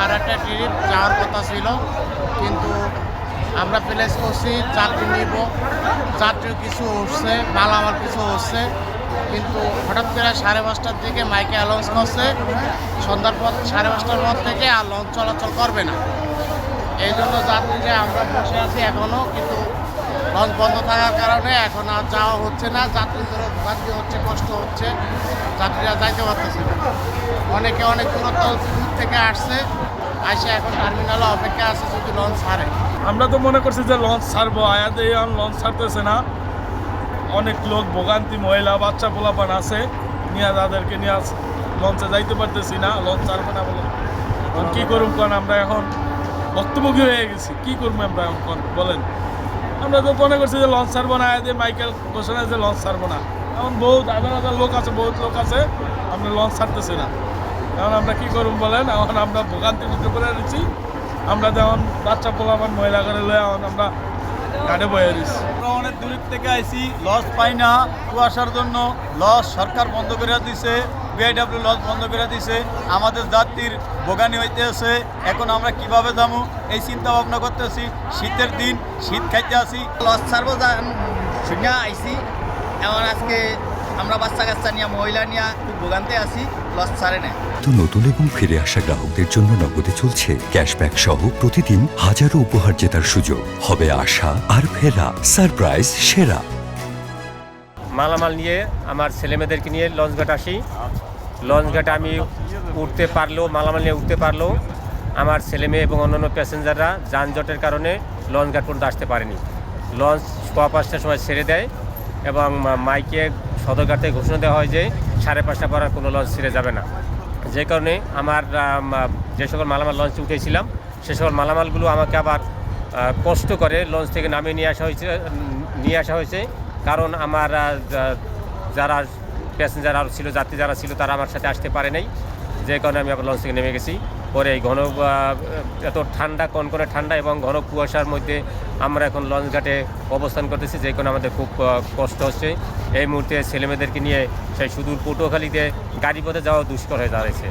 8:30 trip যাওয়ার কথা ছিল, কিন্তু আমরা প্লেস করছি যাত্রী নিব, যাত্রী কিছু উঠছে, মালামাল কিছু উঠছে, কিন্তু হঠাৎ করে 5:30টার দিকে মাইকে অ্যানাউন্স করছে সন্ধ্যার পর 5:30টার পর থেকে আর লঞ্চ চলাচল করবে না। এই জন্য যাত্রীরা আমরা বসে আছি এখনও, কিন্তু লঞ্চ বন্ধ থাকার কারণে এখন আর যাওয়া হচ্ছে না। যাত্রীদের ভোগান্তি হচ্ছে, কষ্ট হচ্ছে, যাত্রীরা যাইতে পারতেছে না। অনেকে অনেক দূর থেকে আসছে, আসে এখন টার্মিনালে অপেক্ষা আছে যদি লঞ্চ ছাড়ে। আমরা তো মনে করছি যে লঞ্চ ছাড়বো, আয়াতে লঞ্চ ছাড়তেছে না। অনেক লোক ভোগান্তি, মহিলা বাচ্চা পোলাপান আছে, নিয়ে তাদেরকে নিয়ে লঞ্চে যাইতে পারতেছি না, লঞ্চ ছাড়বে না বলে। কী করুন কারণ আমরা এখন ভক্তভোগী হয়ে গেছি, কী করবো আমরা এখন বলেন। আমরা তো মনে করছি যে লঞ্চ ছাড়বো না, আয়াতে মাইকেল ঘোষণা যে লঞ্চ ছাড়বো না। এখন বহুত হাজার লোক আছে, বহুত লোক আছে, আমরা লঞ্চ ছাড়তেছি না। এখন আমরা কী করুন বলেন, এখন আমরা ভোগান্তির মধ্যে পড়ে রয়েছি। আমরা যেমন বাচ্চা পোলাপান মহিলা করে লয়ে এখন আমরা ঘাটে বয়ে দিচ্ছি। আমরা অনেক দূর থেকে আইছি, লস পাই না কুয়াশার জন্য। লস সরকার বন্ধ করে দিছে, বিআইডব্লিউ লস বন্ধ করে দিছে, আমাদের যাত্রীর ভোগানি হইতেছে। এখন আমরা কিভাবে যাবো এই চিন্তা ভাবনা করতেছি। শীতের দিন, শীত খাইতে আসি, লস ছাড়বো শুনে আইসি। এমন আজকে আমরা বাচ্চা কাচ্চা নিয়ে, মহিলা নিয়ে খুব ভোগান্তে আছি, লস ছাড়ে না। তো নতুন এবং ফিরে আসা গ্রাহকদের জন্য নগদে চলছে ক্যাশব্যাক সহ প্রতিদিন হাজারো উপহার জেতার সুযোগ। হবে আশা আর ফেরা, সারপ্রাইজ সেরা। মালামাল নিয়ে আমার ছেলেমেয়েদেরকে নিয়ে লঞ্চঘাট আসি। লঞ্চঘাটে আমি উঠতে পারলেও, মালামাল নিয়ে উঠতে পারলেও আমার ছেলেমেয়ে এবং অন্যান্য প্যাসেঞ্জাররা যানজটের কারণে লঞ্চঘাট পর্যন্ত আসতে পারেনি। লঞ্চ 5:15টার সময় ছেড়ে দেয় এবং মাইকে সদরঘাট থেকে ঘোষণা দেওয়া হয় যে 5:30 পর আর কোনো লঞ্চ ছেড়ে যাবে না। যে কারণে আমার যে সকল মালামাল লঞ্চে উঠেছিলাম সে সকল মালামালগুলো আমাকে আবার কষ্ট করে লঞ্চ থেকে নামিয়ে নিয়ে আসা হয়েছে। কারণ আমার যারা প্যাসেঞ্জার আরও ছিল, যাত্রী যারা ছিল, তারা আমার সাথে আসতে পারে নাই। যে কারণে আমি আবার লঞ্চ থেকে নেমে গেছি। পরে এই ঘন এত ঠান্ডা, কনকনে ঠান্ডা এবং ঘন কুয়াশার মধ্যে আমরা এখন লঞ্চঘাটে অবস্থান করতেছি, যে কারণে আমাদের খুব কষ্ট হচ্ছে। এই মুহূর্তে ছেলেমেয়েদেরকে নিয়ে সেই সুদূর পটুয়াখালীতে গাড়ি পথে যাওয়া দুষ্কর হয়ে দাঁড়িয়েছে।